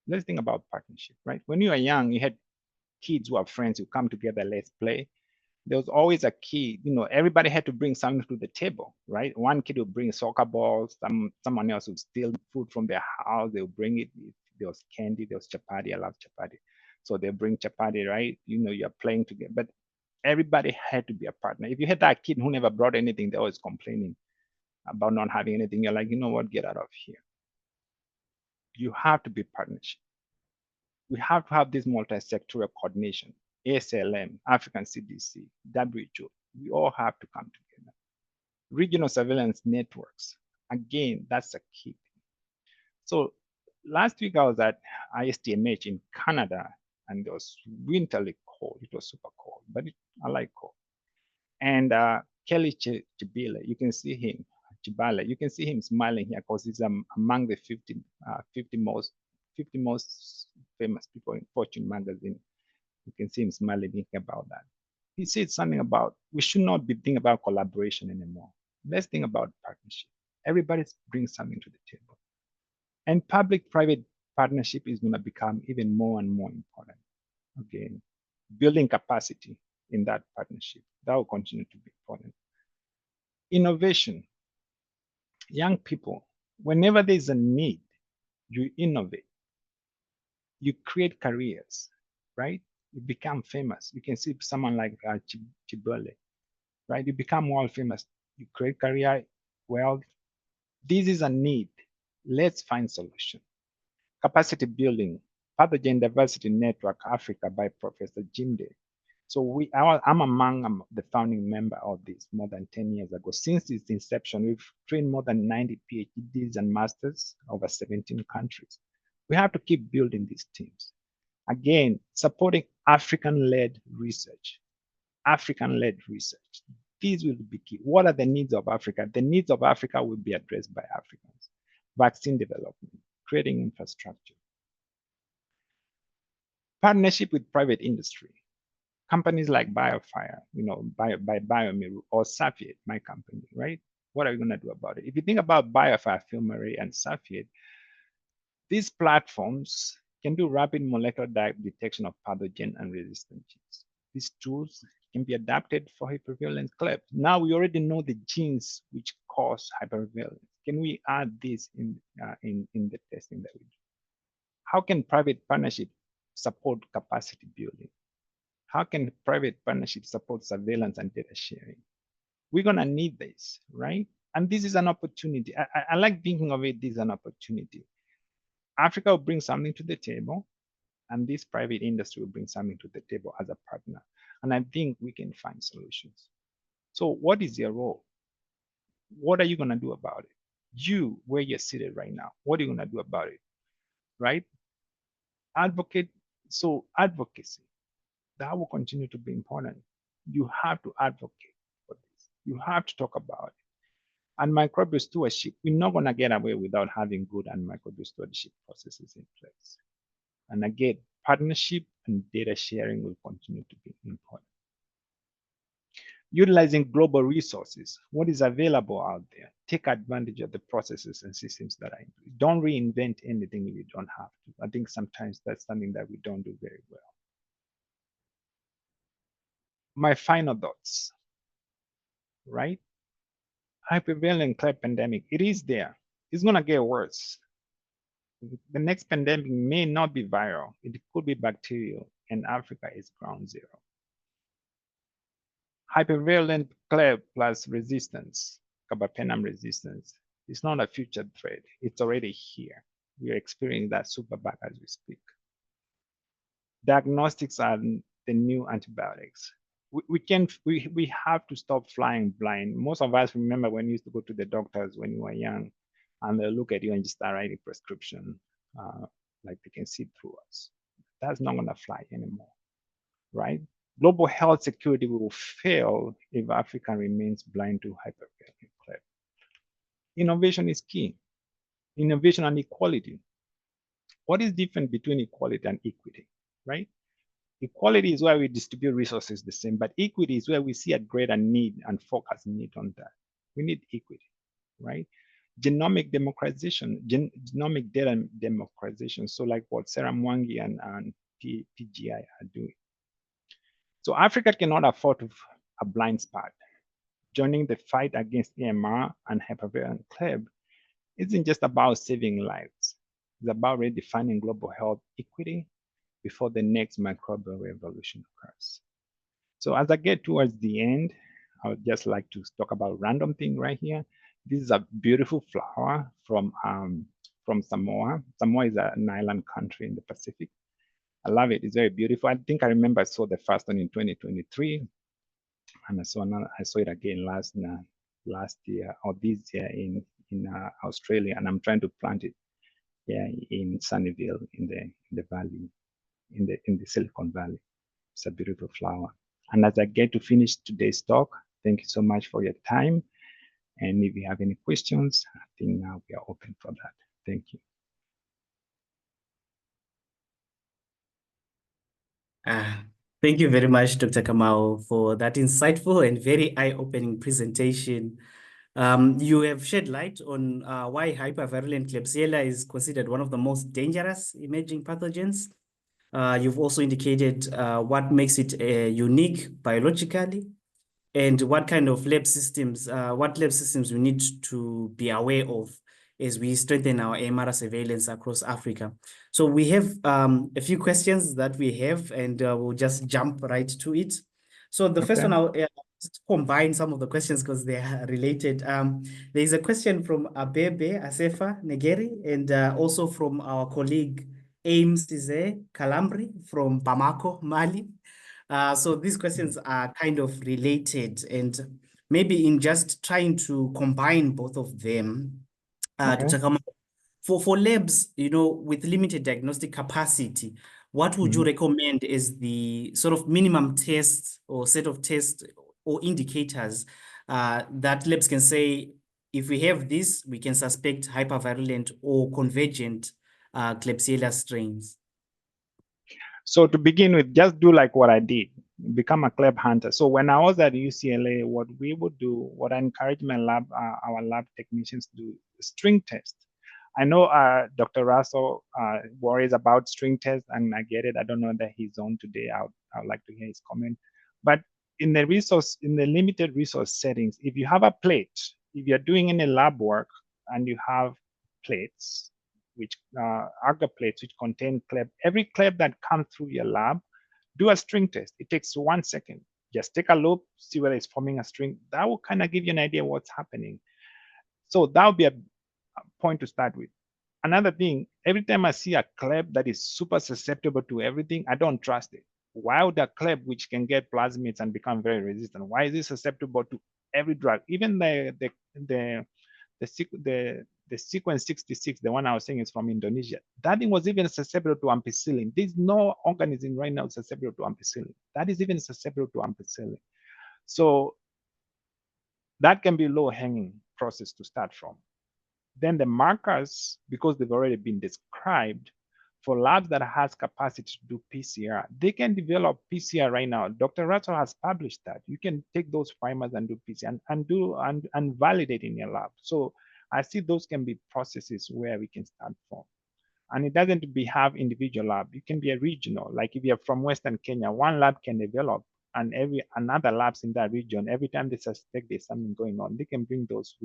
let's think about partnership, right? When you were young, you had kids who are friends who come together, let's play. There was always a key, everybody had to bring something to the table, right? One kid would bring soccer balls, someone else would steal food from their house, they would bring it. There was candy, there was chapati, I love chapati. So they bring chapati, right? You're playing together, but everybody had to be a partner. If you had that kid who never brought anything, they're always complaining about not having anything. You're like, you know what, get out of here. You have to be partnership. We have to have this multi-sectorial coordination. ASLM, African CDC, WHO, we all have to come together. Regional surveillance networks, again, that's a key thing. So last week I was at ISTMH in Canada, and it was winterly cold. It was super cold, but I like cold. And Kelly Chibile, you can see him, Chibale, you can see him smiling here because he's among the 50 most famous people in Fortune magazine. You can see him smiling thinking about that. He said something about we should not be thinking about collaboration anymore. Let's think about partnership. Everybody brings something to the table. And public-private partnership is going to become even more and more important. Again, building capacity in that partnership, that will continue to be important. Innovation. Young people, whenever there's a need, you innovate. You create careers, right? You become famous. You can see someone like Chibole, right? You become world famous. You create career, wealth. This is a need. Let's find solution. Capacity building, Pathogen Diversity Network Africa by Professor Jimde. So I'm among the founding member of this more than 10 years ago. Since its inception, we've trained more than 90 PhDs and masters over 17 countries. We have to keep building these teams. Again, supporting African-led research. African-led research. These will be key. What are the needs of Africa? The needs of Africa will be addressed by Africans. Vaccine development, creating infrastructure. Partnership with private industry. Companies like Biofire, Biomir or Cepheid, my company, right? What are we going to do about it? If you think about Biofire, Filmary, and Cepheid, these platforms can do rapid molecular detection of pathogen and resistant genes. These tools can be adapted for hypervirulent Kleb. Now we already know the genes which cause hypervirulence. Can we add this in the testing that we do? How can private partnership support capacity building? How can private partnership support surveillance and data sharing? We're gonna need this, right? And this is an opportunity. I like thinking of it as an opportunity. Africa will bring something to the table, and this private industry will bring something to the table as a partner. And I think we can find solutions. So what is your role? What are you gonna do about it? You, where you're seated right now, what are you gonna do about it, right? Advocate, so advocacy, that will continue to be important. You have to advocate for this. You have to talk about it. And microbial stewardship, we're not gonna get away without having good microbial stewardship processes in place. And again, partnership and data sharing will continue to be important. Utilizing global resources, what is available out there, take advantage of the processes and systems that are in place. Don't reinvent anything if you don't have to. I think sometimes that's something that we don't do very well. My final thoughts, right? Hypervirulent Kleb pandemic, it is there. It's gonna get worse. The next pandemic may not be viral. It could be bacterial, and Africa is ground zero. Hypervirulent Kleb plus resistance, carbapenem resistance, is not a future threat. It's already here. We are experiencing that superbug as we speak. Diagnostics are the new antibiotics. We have to stop flying blind. Most of us remember when you used to go to the doctors when you were young, and they'll look at you and just start writing prescription, like they can see through us. That's not gonna fly anymore, right? Global health security will fail if Africa remains blind to hypervirulent Kleb. Innovation is key. Innovation and equality. What is different between equality and equity, right? Equality is where we distribute resources the same, but equity is where we see a greater need and focus need on that. We need equity, right? Genomic democratization, genomic data democratization. So like what Sarah Mwangi and PGI are doing. So Africa cannot afford a blind spot. Joining the fight against AMR and hypervirulent Kleb isn't just about saving lives. It's about redefining global health equity before the next microbial revolution occurs. So as I get towards the end, I would just like to talk about a random thing right here. This is a beautiful flower from Samoa. Samoa is an island country in the Pacific. I love it. It's very beautiful. I think I remember I saw the first one in 2023, and I saw it again last year or this year in Australia, and I'm trying to plant it here in Sunnyvale in the valley, in the Silicon Valley. It's a beautiful flower. And as I get to finish today's talk, thank you so much for your time. And if you have any questions, I think now we are open for that. Thank you. Thank you very much, Dr. Kamau, for that insightful and very eye-opening presentation. You have shed light on why hypervirulent Klebsiella is considered one of the most dangerous emerging pathogens. You've also indicated what makes it unique biologically, and what kind of lab systems we need to be aware of as we strengthen our AMR surveillance across Africa. So we have a few questions that we have, and we'll just jump right to it. So the first one, I'll just combine some of the questions because they are related. There is a question from Abebe Asefa Negeri, and also from our colleague AMR Kalambri from Bamako, Mali. So these questions are kind of related, and maybe in just trying to combine both of them, Dr. Kamau, for labs, with limited diagnostic capacity, what would you recommend as the sort of minimum tests or set of tests or indicators that labs can say, if we have this, we can suspect hypervirulent or convergent Klebsiella strains? So to begin with, just do like what I did. become a Kleb hunter. So when I was at UCLA, what we would do, what I encourage my lab, our lab technicians to do, string test. I know Dr. Russell worries about string test, and I get it. I don't know that he's on today. I would like to hear his comment. But in the limited resource settings, if you have a plate, if you're doing any lab work and you have plates, which agar plates, which contain Kleb, every Kleb that comes through your lab, do a string test. It takes 1 second. Just take a loop, see whether it's forming a string. That will kind of give you an idea what's happening. So that would be a point to start with. Another thing, every time I see a Kleb that is super susceptible to everything, I don't trust it. Why would a Kleb, which can get plasmids and become very resistant, why is it susceptible to every drug? Even the sequence 66, the one I was saying is from Indonesia. That thing was even susceptible to ampicillin. There's no organism right now susceptible to ampicillin. That is even susceptible to ampicillin. So that can be low-hanging process to start from. Then the markers, because they've already been described, for labs that has capacity to do PCR, they can develop PCR right now. Dr. Russell has published that. You can take those primers and do PCR and validate in your lab. So I see those can be processes where we can start from. And it doesn't have individual lab. It can be a regional. Like if you're from Western Kenya, one lab can develop, and another labs in that region, every time they suspect there's something going on, they can bring those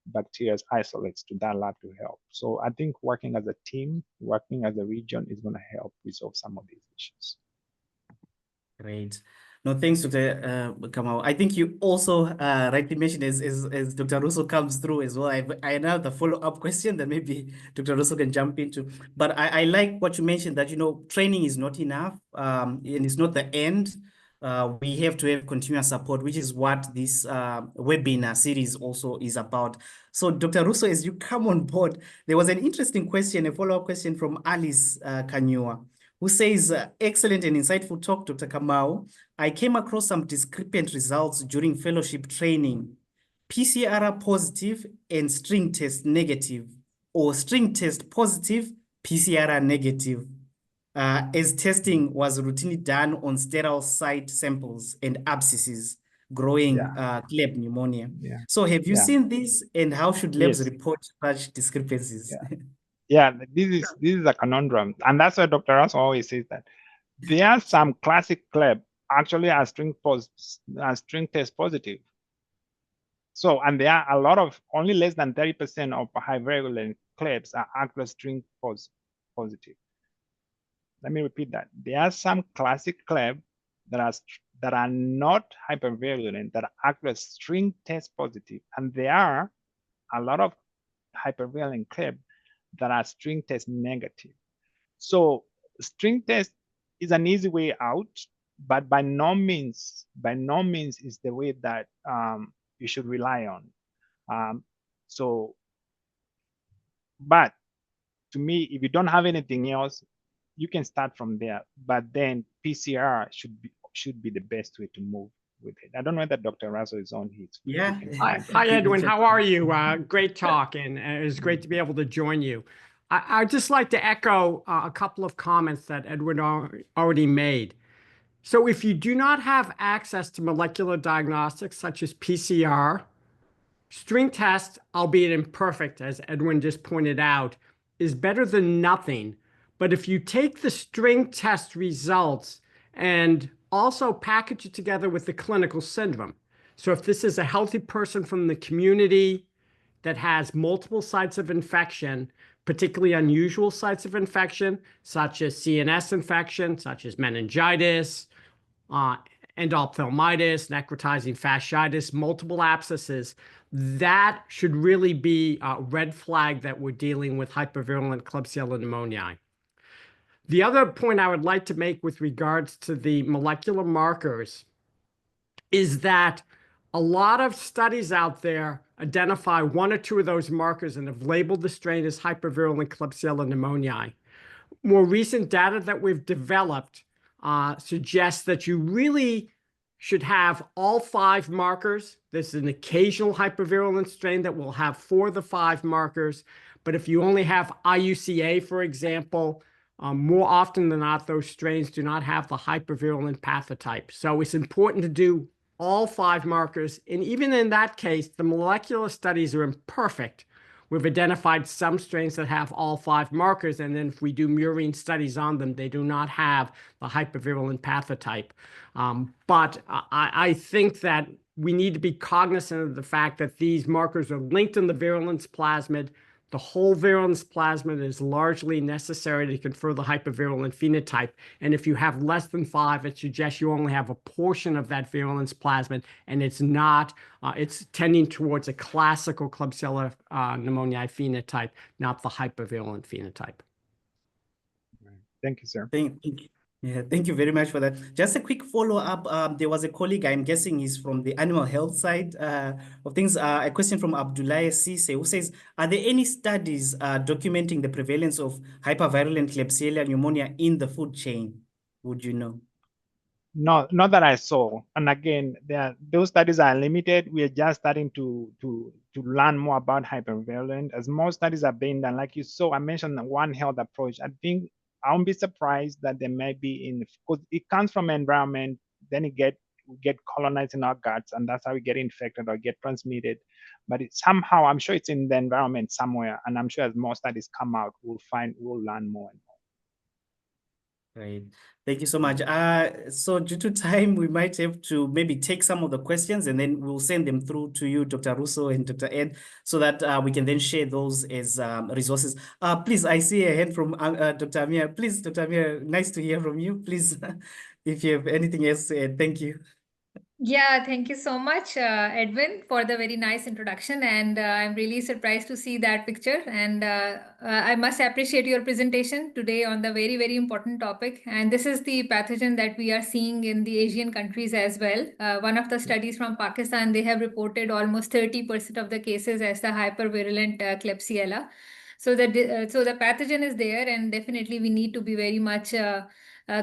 bacteria isolates to that lab to help. So I think working as a team, working as a region is going to help resolve some of these issues. Great. No, thanks, Dr. Kamau. I think you also rightly mentioned as Dr. Russo comes through as well. I have the follow-up question that maybe Dr. Russo can jump into. But I like what you mentioned that, training is not enough and it's not the end. We have to have continuous support, which is what this webinar series also is about. So, Dr. Russo, as you come on board, there was an interesting question, a follow-up question from Alice Kanyua, who says, excellent and insightful talk, Dr. Kamau. I came across some discrepant results during fellowship training. PCR positive and string test negative, or string test positive, PCR negative, as testing was routinely done on sterile site samples and abscesses growing Kleb pneumonia. So have you seen this, and how should labs report such discrepancies? Yeah, this is a conundrum, and that's why Dr. Russell always says that there are some classic Kleb actually are string test positive. So, and there are a lot of, only less than 30% of Hypervirulent Klebs are actually string positive. Let me repeat that. There are some classic Kleb that are not hypervirulent, that are actually string test positive, and there are a lot of hypervirulent Kleb that are string test negative. So string test is an easy way out, but by no means is the way that you should rely on. But to me, if you don't have anything else, you can start from there. But then PCR should be the best way to move with it. I don't know whether Dr. Russell is on his. Yeah. Hi, Edwin. How are you? Great talk, and it was great to be able to join you. I'd just like to echo a couple of comments that Edwin already made. So if you do not have access to molecular diagnostics such as PCR, string test, albeit imperfect, as Edwin just pointed out, is better than nothing. But if you take the string test results and also package it together with the clinical syndrome. So if this is a healthy person from the community that has multiple sites of infection, particularly unusual sites of infection, such as CNS infection, such as meningitis, endophthalmitis, necrotizing fasciitis, multiple abscesses, that should really be a red flag that we're dealing with hypervirulent Klebsiella pneumoniae. The other point I would like to make with regards to the molecular markers is that a lot of studies out there identify one or two of those markers and have labeled the strain as hypervirulent Klebsiella pneumoniae. More recent data that we've developed suggests that you really should have all 5 markers. There's an occasional hypervirulent strain that will have 4 of the 5 markers. But if you only have IUCA, for example, more often than not, those strains do not have the hypervirulent pathotype. So it's important to do all 5 markers. And even in that case, the molecular studies are imperfect. We've identified some strains that have all 5 markers, and then if we do murine studies on them, they do not have the hypervirulent pathotype. But I think that we need to be cognizant of the fact that these markers are linked in the virulence plasmid. The whole virulence plasmid is largely necessary to confer the hypervirulent phenotype. And if you have less than 5, it suggests you only have a portion of that virulence plasmid, and it's not, it's tending towards a classical Klebsiella pneumoniae phenotype, not the hypervirulent phenotype. Thank you, sir. Thank you. Yeah, thank you very much for that. Just a quick follow-up. There was a colleague, I'm guessing he's from the animal health side of things. A question from Abdullah Sise, who says, are there any studies documenting the prevalence of hypervirulent Klebsiella pneumonia in the food chain? Would you know? No, not that I saw. And again, those studies are limited. We are just starting to learn more about hypervirulent. As more studies are being done, like you saw, I mentioned One Health approach. I think I won't be surprised that there may be because it comes from environment, then we get colonized in our guts, and that's how we get infected or get transmitted. But somehow, I'm sure it's in the environment somewhere, and I'm sure as more studies come out, we'll learn more and more. Great. Thank you so much. So due to time, we might have to maybe take some of the questions and then we'll send them through to you, Dr. Russo and Dr. Ed, so that we can then share those as resources. Please, I see a hand from Dr. Amir. Please, Dr. Amir, nice to hear from you. Please, if you have anything else to add, thank you. Yeah, thank you so much, Edwin, for the very nice introduction. And I'm really surprised to see that picture. And I must appreciate your presentation today on the very, very important topic. And this is the pathogen that we are seeing in the Asian countries as well. One of the studies from Pakistan, they have reported almost 30% of the cases as the hypervirulent Klebsiella. So the pathogen is there, and definitely we need to be very much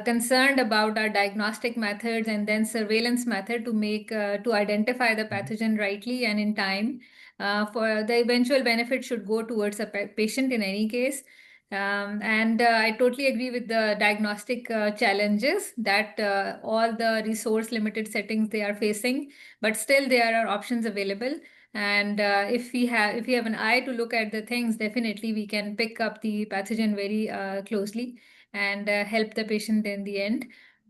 concerned about our diagnostic methods and then surveillance method to identify the pathogen rightly and in time. For the eventual benefit should go towards a patient in any case. I totally agree with the diagnostic challenges that all the resource limited settings they are facing, but still there are options available. And if we have an eye to look at the things, definitely we can pick up the pathogen very closely and help the patient in the end.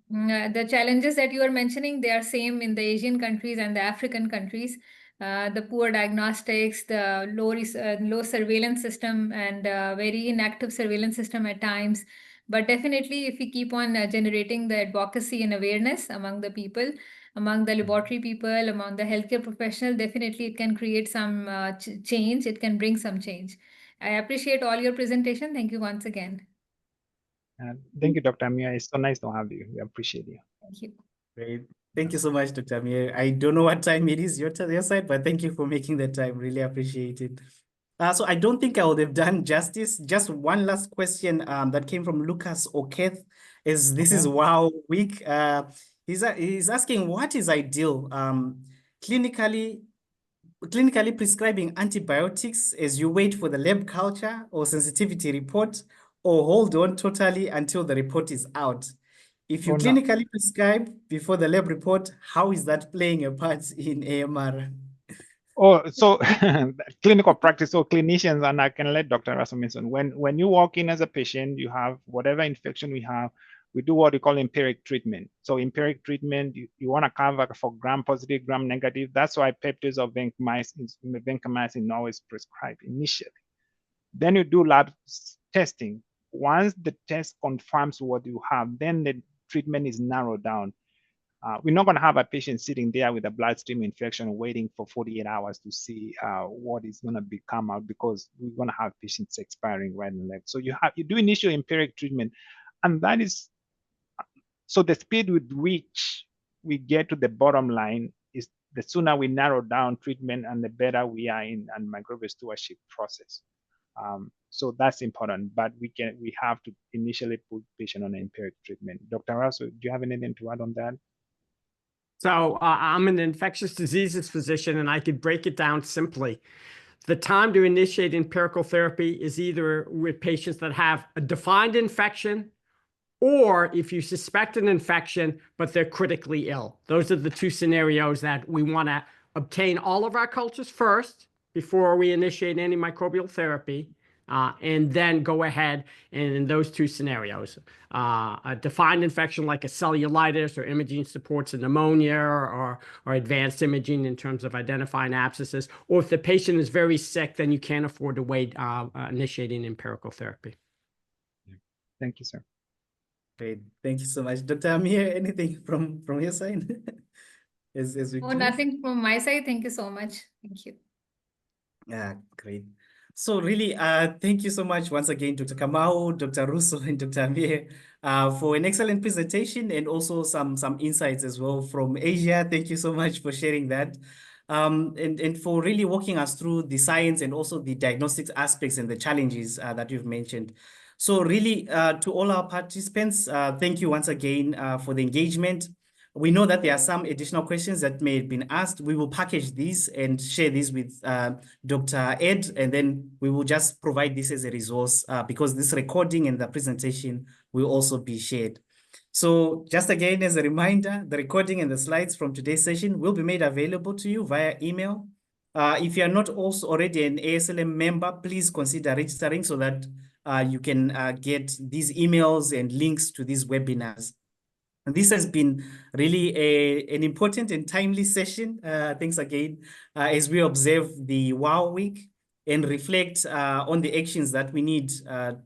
The challenges that you are mentioning, they are same in the Asian countries and the African countries. The poor diagnostics, the low surveillance system, and very inactive surveillance system at times. But definitely, if we keep on generating the advocacy and awareness among the people, among the laboratory people, among the healthcare professional, definitely it can create some change. It can bring some change. I appreciate all your presentation. Thank you once again. Thank you, Dr. Amir. It's so nice to have you. We appreciate you. Thank you. Great. Thank you so much, Dr. Amir. I don't know what time it is your side, but thank you for making the time. Really appreciate it. So I don't think I would have done justice. Just one last question that came from Lucas Oketh. This is Wow Week. He's asking, what is ideal? Clinically prescribing antibiotics as you wait for the lab culture or sensitivity report, or hold on totally until the report is out? If you clinically prescribe before the lab report, how is that playing a part in AMR? Oh, so clinical practice, so clinicians, and I can let Dr. Russell mention, when you walk in as a patient, you have whatever infection we have, we do what we call empiric treatment. So empiric treatment, you want to cover for gram-positive, gram-negative. That's why peptides of vancomycin always prescribed initially. Then you do lab testing. Once the test confirms what you have, then the treatment is narrowed down. We're not going to have a patient sitting there with a bloodstream infection waiting for 48 hours to see what is going to come out, because we're going to have patients expiring right and left. So you do initial empiric treatment, and that is, so the speed with which we get to the bottom line is the sooner we narrow down treatment and the better we are in a microbial stewardship process. So that's important, but we have to initially put patient on empiric treatment. Dr. Russell, do you have anything to add on that? So I'm an infectious diseases physician, and I could break it down simply. The time to initiate empirical therapy is either with patients that have a defined infection, or if you suspect an infection, but they're critically ill. Those are the two scenarios that we want to obtain all of our cultures first before we initiate antimicrobial therapy, and then go ahead and in those two scenarios, a defined infection like a cellulitis or imaging supports a pneumonia or advanced imaging in terms of identifying abscesses, or if the patient is very sick, then you can't afford to wait initiating empirical therapy. Thank you, sir. Great. Thank you so much. Dr. Amir, anything from your side? as we Oh, close? nothing from my side. Thank you so much. Thank you. Great. So really, thank you so much once again, Dr. Kamau, Dr. Russo, and Dr. Amir, for an excellent presentation and also some insights as well from Asia. Thank you so much for sharing that. And for really walking us through the science and also the diagnostics aspects and the challenges that you've mentioned. So really, to all our participants, thank you once again for the engagement. We know that there are some additional questions that may have been asked. We will package these and share these with Dr. Ed, and then we will just provide this as a resource because this recording and the presentation will also be shared. So just again, as a reminder, the recording and the slides from today's session will be made available to you via email. If you are not also already an ASLM member, please consider registering so that you can get these emails and links to these webinars. And this has been really an important and timely session. Thanks again, as we observe the WOW week and reflect on the actions that we need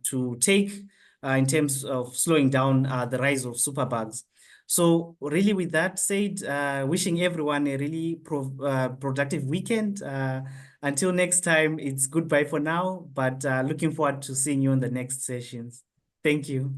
to take in terms of slowing down the rise of superbugs. So really with that said, wishing everyone a really productive weekend. Until next time, it's goodbye for now, but looking forward to seeing you on the next sessions. Thank you.